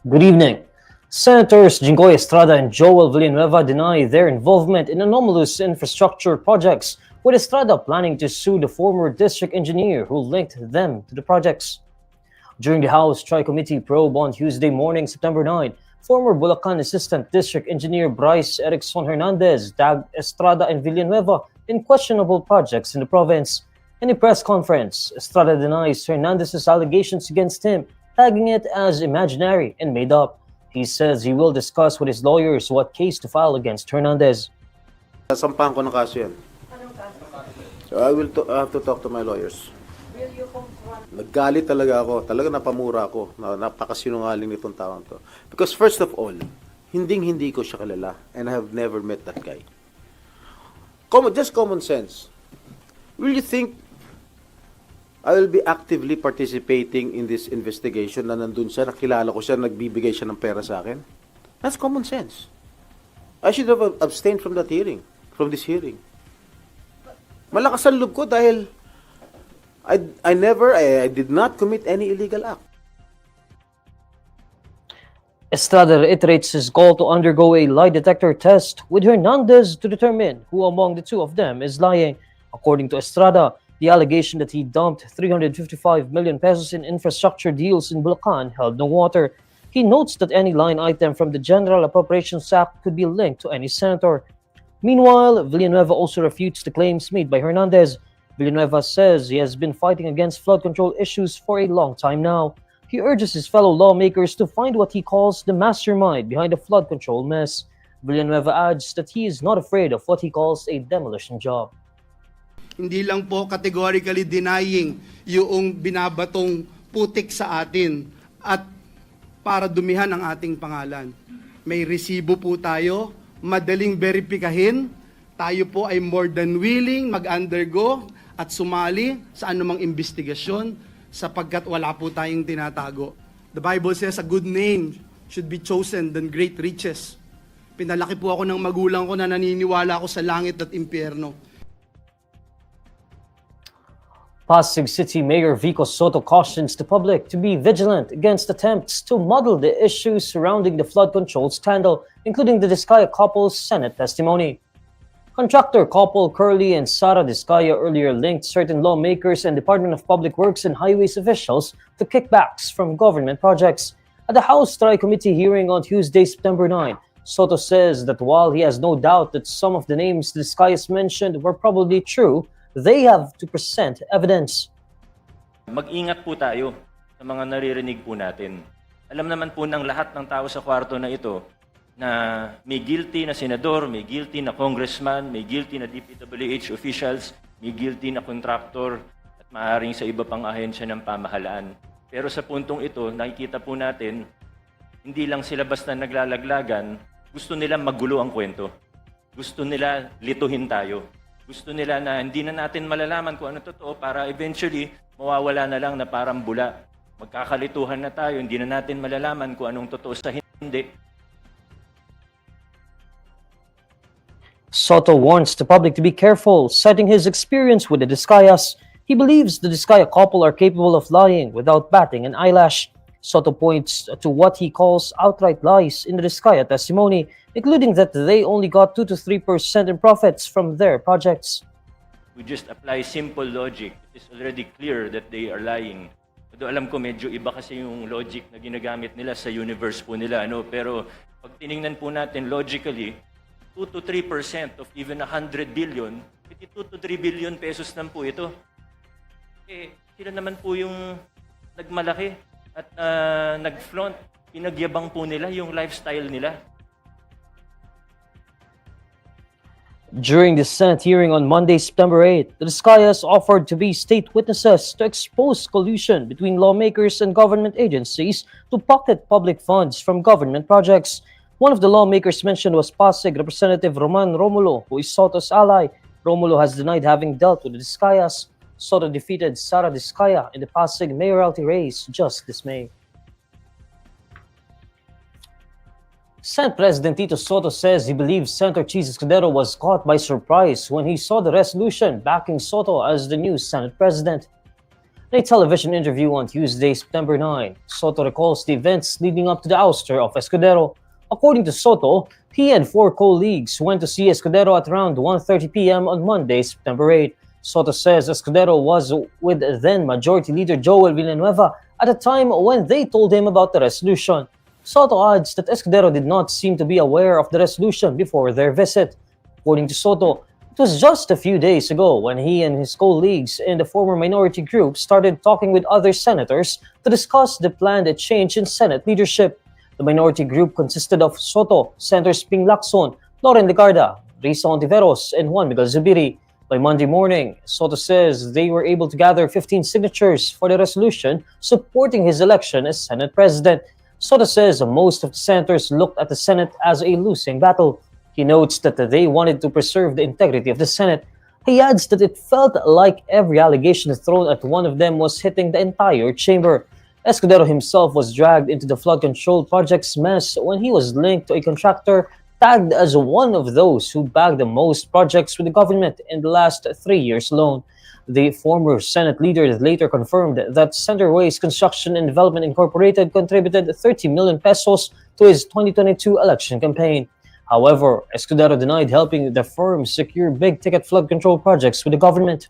Good evening. Senators Jinggoy Estrada and Joel Villanueva deny their involvement in anomalous infrastructure projects, with Estrada planning to sue the former district engineer who linked them to the projects. During the House Tri-Committee probe on Tuesday morning, September 9, former Bulacan Assistant District Engineer Bryce Erickson Hernandez tagged Estrada and Villanueva in questionable projects in the province. In a press conference, Estrada denies Hernandez's allegations against him, tagging it as imaginary and made up. He says he will discuss with his lawyers what case to file against Hernandez. Sasampahan ko ng kaso yan. Anong kaso? So I have to talk to my lawyers. Will you confront? Naggalit talaga ako. Talaga napamura ako. Napakasinungaling nitong taong to. Because first of all, hindi ko siya kilala. And I have never met that guy. Just common sense. Will you think I will be actively participating in this investigation na nandun siya, nakilala ko siya, nagbibigay siya ng pera sa akin? That's common sense. I should have abstained from that hearing, from this hearing. Malakas ang loob ko dahil I did not commit any illegal act. Estrada reiterates his goal to undergo a lie detector test with Hernandez to determine who among the two of them is lying. According to Estrada, the allegation that he dumped 355 million pesos in infrastructure deals in Bulacan held no water. He notes that any line item from the General Appropriations Act could be linked to any senator. Meanwhile, Villanueva also refutes the claims made by Hernandez. Villanueva says he has been fighting against flood control issues for a long time now. He urges his fellow lawmakers to find what he calls the mastermind behind the flood control mess. Villanueva adds that he is not afraid of what he calls a demolition job. Hindi lang po categorically denying yung binabatong putik sa atin at para dumihan ang ating pangalan. May resibo po tayo, madaling verifikahin, tayo po ay more than willing mag-undergo at sumali sa anumang investigasyon sapagkat wala po tayong tinatago. The Bible says a good name should be chosen than great riches. Pinalaki po ako ng magulang ko na naniniwala ako sa langit at impyerno. Pasig City Mayor Vico Sotto cautions the public to be vigilant against attempts to muddle the issues surrounding the flood control scandal, including the Discayas couple's Senate testimony. Contractor couple Curly and Sara Discaya earlier linked certain lawmakers and Department of Public Works and Highways officials to kickbacks from government projects. At the House Tri-Committee hearing on Tuesday, September 9, Sotto says that while he has no doubt that some of the names the Discayas mentioned were probably true, they have to present evidence. Mag-ingat po tayo sa mga naririnig po natin. Alam naman po ng lahat ng tao sa kwarto na ito na may guilty na senador, may guilty na congressman, may guilty na DPWH officials, may guilty na contractor at maaaring sa iba pang ahensya ng pamahalaan. Pero sa puntong ito, nakikita po natin, hindi lang sila basta naglalaglagan, gusto nila magulo ang kwento. Gusto nila lituhin tayo. Gusto nila na hindi na natin malalaman kung ano totoo para eventually mawawala na lang na parang bula. Magkakalituhan na tayo, hindi na natin malalaman kung anong totoo sa hindi. Sotto warns the public to be careful, citing his experience with the Discayas. He believes the Discayas couple are capable of lying without batting an eyelash. Sotto points to what he calls outright lies in the Discayas testimony, including that they only got 2 to 3% in profits from their projects. We just apply simple logic. It is already clear that they are lying. Pero alam ko medyo iba kasi yung logic na ginagamit nila sa universe po nila. Pero pag tinignan po natin logically, 2 to 3% of even 100 billion, 2 to 3 billion pesos lang po ito. Sila naman po yung nagmalaki at nag-flaunt. Pinagyabang po nila yung lifestyle nila. During the Senate hearing on Monday, September 8, the Discayas offered to be state witnesses to expose collusion between lawmakers and government agencies to pocket public funds from government projects. One of the lawmakers mentioned was Pasig Representative Roman Romulo, who is Sotto's ally. Romulo has denied having dealt with the Discayas. Sotto defeated Sara Discaya in the Pasig mayoralty race just this May. Senate President Tito Sotto says he believes Senator Cheese Escudero was caught by surprise when he saw the resolution backing Sotto as the new Senate President. In a television interview on Tuesday, September 9, Sotto recalls the events leading up to the ouster of Escudero. According to Sotto, he and four colleagues went to see Escudero at around 1:30 p.m. on Monday, September 8. Sotto says Escudero was with then Majority Leader Joel Villanueva at a time when they told him about the resolution. Sotto adds that Escudero did not seem to be aware of the resolution before their visit. According to Sotto, it was just a few days ago when he and his colleagues in the former minority group started talking with other senators to discuss the planned change in Senate leadership. The minority group consisted of Sotto, Senators Ping Lacson, Loren Legarda, Risa Ontiveros, and Juan Miguel Zubiri. By Monday morning, Sotto says they were able to gather 15 signatures for the resolution supporting his election as Senate President. Sotto says most of the senators looked at the Senate as a losing battle. He notes that they wanted to preserve the integrity of the Senate. He adds that it felt like every allegation thrown at one of them was hitting the entire chamber. Escudero himself was dragged into the flood control project's mess when he was linked to a contractor tagged as one of those who bagged the most projects with the government in the last 3 years alone. The former Senate leader later confirmed that Centerways Construction and Development Incorporated contributed 30 million pesos to his 2022 election campaign. However, Escudero denied helping the firm secure big-ticket flood control projects with the government.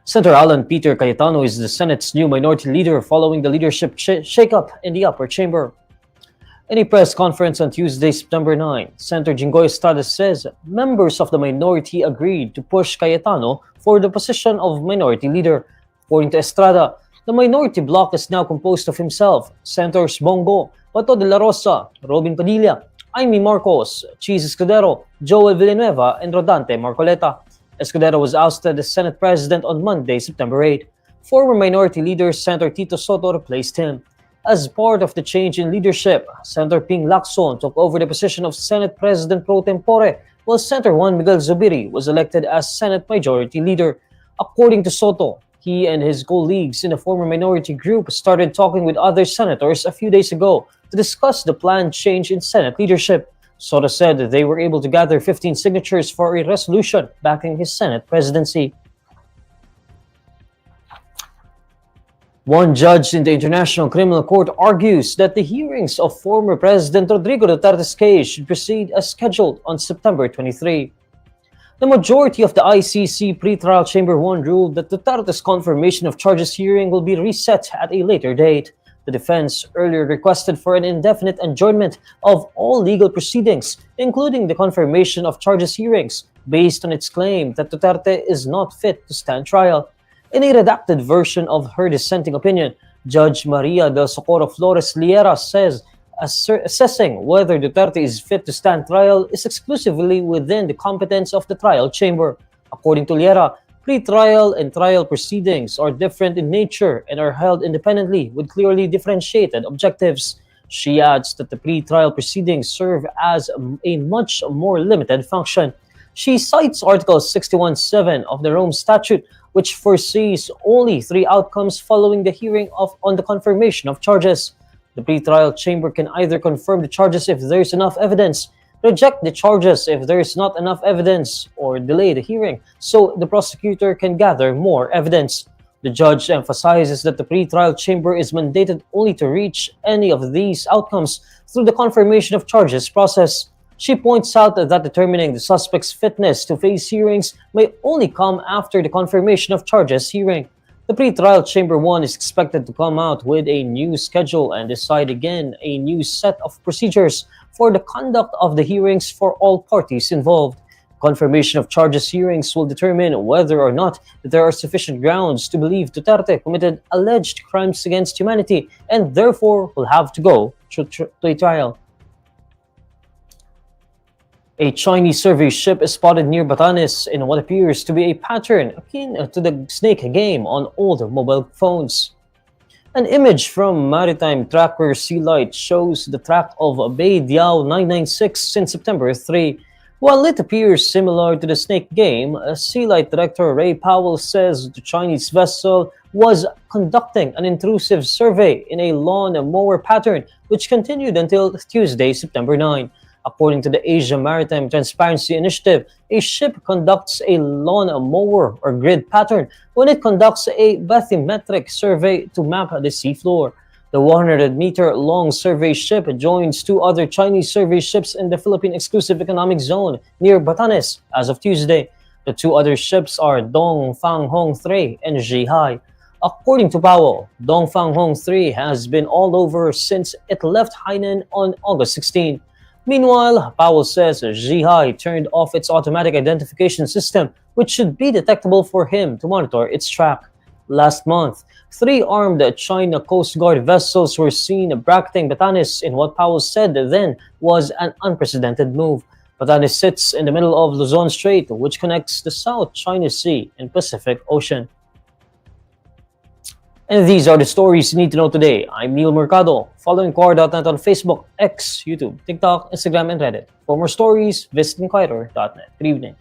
Senator Alan Peter Cayetano is the Senate's new minority leader following the leadership shakeup in the upper chamber. In a press conference on Tuesday, September 9, Senator Jinggoy Estrada says members of the minority agreed to push Cayetano for the position of minority leader. According to Estrada, the minority bloc is now composed of himself, Senators Bongo, Pato de la Rosa, Robin Padilla, Amy Marcos, Cheese Escudero, Joel Villanueva, and Rodante Marcoleta. Escudero was ousted as Senate President on Monday, September 8. Former minority leader Senator Tito Sotto replaced him. As part of the change in leadership, Senator Ping Lacson took over the position of Senate President pro tempore, while Senator Juan Miguel Zubiri was elected as Senate Majority Leader. According to Sotto, he and his colleagues in the former minority group started talking with other senators a few days ago to discuss the planned change in Senate leadership. Sotto said they were able to gather 15 signatures for a resolution backing his Senate presidency. One judge in the International Criminal Court argues that the hearings of former President Rodrigo Duterte's case should proceed as scheduled on September 23. The majority of the ICC pretrial Chamber 1 ruled that Duterte's confirmation of charges hearing will be reset at a later date. The defense earlier requested for an indefinite adjournment of all legal proceedings, including the confirmation of charges hearings, based on its claim that Duterte is not fit to stand trial. In a redacted version of her dissenting opinion, Judge Maria del Socorro Flores Liera says assessing whether Duterte is fit to stand trial is exclusively within the competence of the trial chamber. According to Liera, pre-trial and trial proceedings are different in nature and are held independently with clearly differentiated objectives. She adds that the pre-trial proceedings serve as a much more limited function. She cites Article 61.7 of the Rome Statute, which foresees only 3 outcomes following the hearing on the confirmation of charges. The pretrial chamber can either confirm the charges if there is enough evidence, reject the charges if there is not enough evidence, or delay the hearing so the prosecutor can gather more evidence. The judge emphasizes that the pretrial chamber is mandated only to reach any of these outcomes through the confirmation of charges process. She points out that determining the suspect's fitness to face hearings may only come after the confirmation of charges hearing. The pretrial Chamber 1 is expected to come out with a new schedule and decide again a new set of procedures for the conduct of the hearings for all parties involved. Confirmation of charges hearings will determine whether or not there are sufficient grounds to believe Duterte committed alleged crimes against humanity and therefore will have to go to a trial. A Chinese survey ship is spotted near Batanes in what appears to be a pattern akin to the snake game on old mobile phones. An image from Maritime Tracker Sea Light shows the track of Bay Diao 996 since September 3. While it appears similar to the snake game, Sea Light Director Ray Powell says the Chinese vessel was conducting an intrusive survey in a lawn mower pattern which continued until Tuesday, September 9. According to the Asia Maritime Transparency Initiative, a ship conducts a lawn mower or grid pattern when it conducts a bathymetric survey to map the seafloor. The 100-meter-long survey ship joins two other Chinese survey ships in the Philippine Exclusive Economic Zone near Batanes as of Tuesday. The two other ships are Dongfang Hong 3 and Zhihai. According to Powell, Dongfang Hong 3 has been all over since it left Hainan on August 16. Meanwhile, Powell says Zhihai turned off its automatic identification system, which should be detectable for him to monitor its track. Last month, 3 armed China Coast Guard vessels were seen bracketing Batanes in what Powell said then was an unprecedented move. Batanes sits in the middle of Luzon Strait, which connects the South China Sea and Pacific Ocean. And these are the stories you need to know today. I'm Neil Mercado. Follow INQUIRER.net on Facebook, X, YouTube, TikTok, Instagram, and Reddit. For more stories, visit INQUIRER.net. Good evening.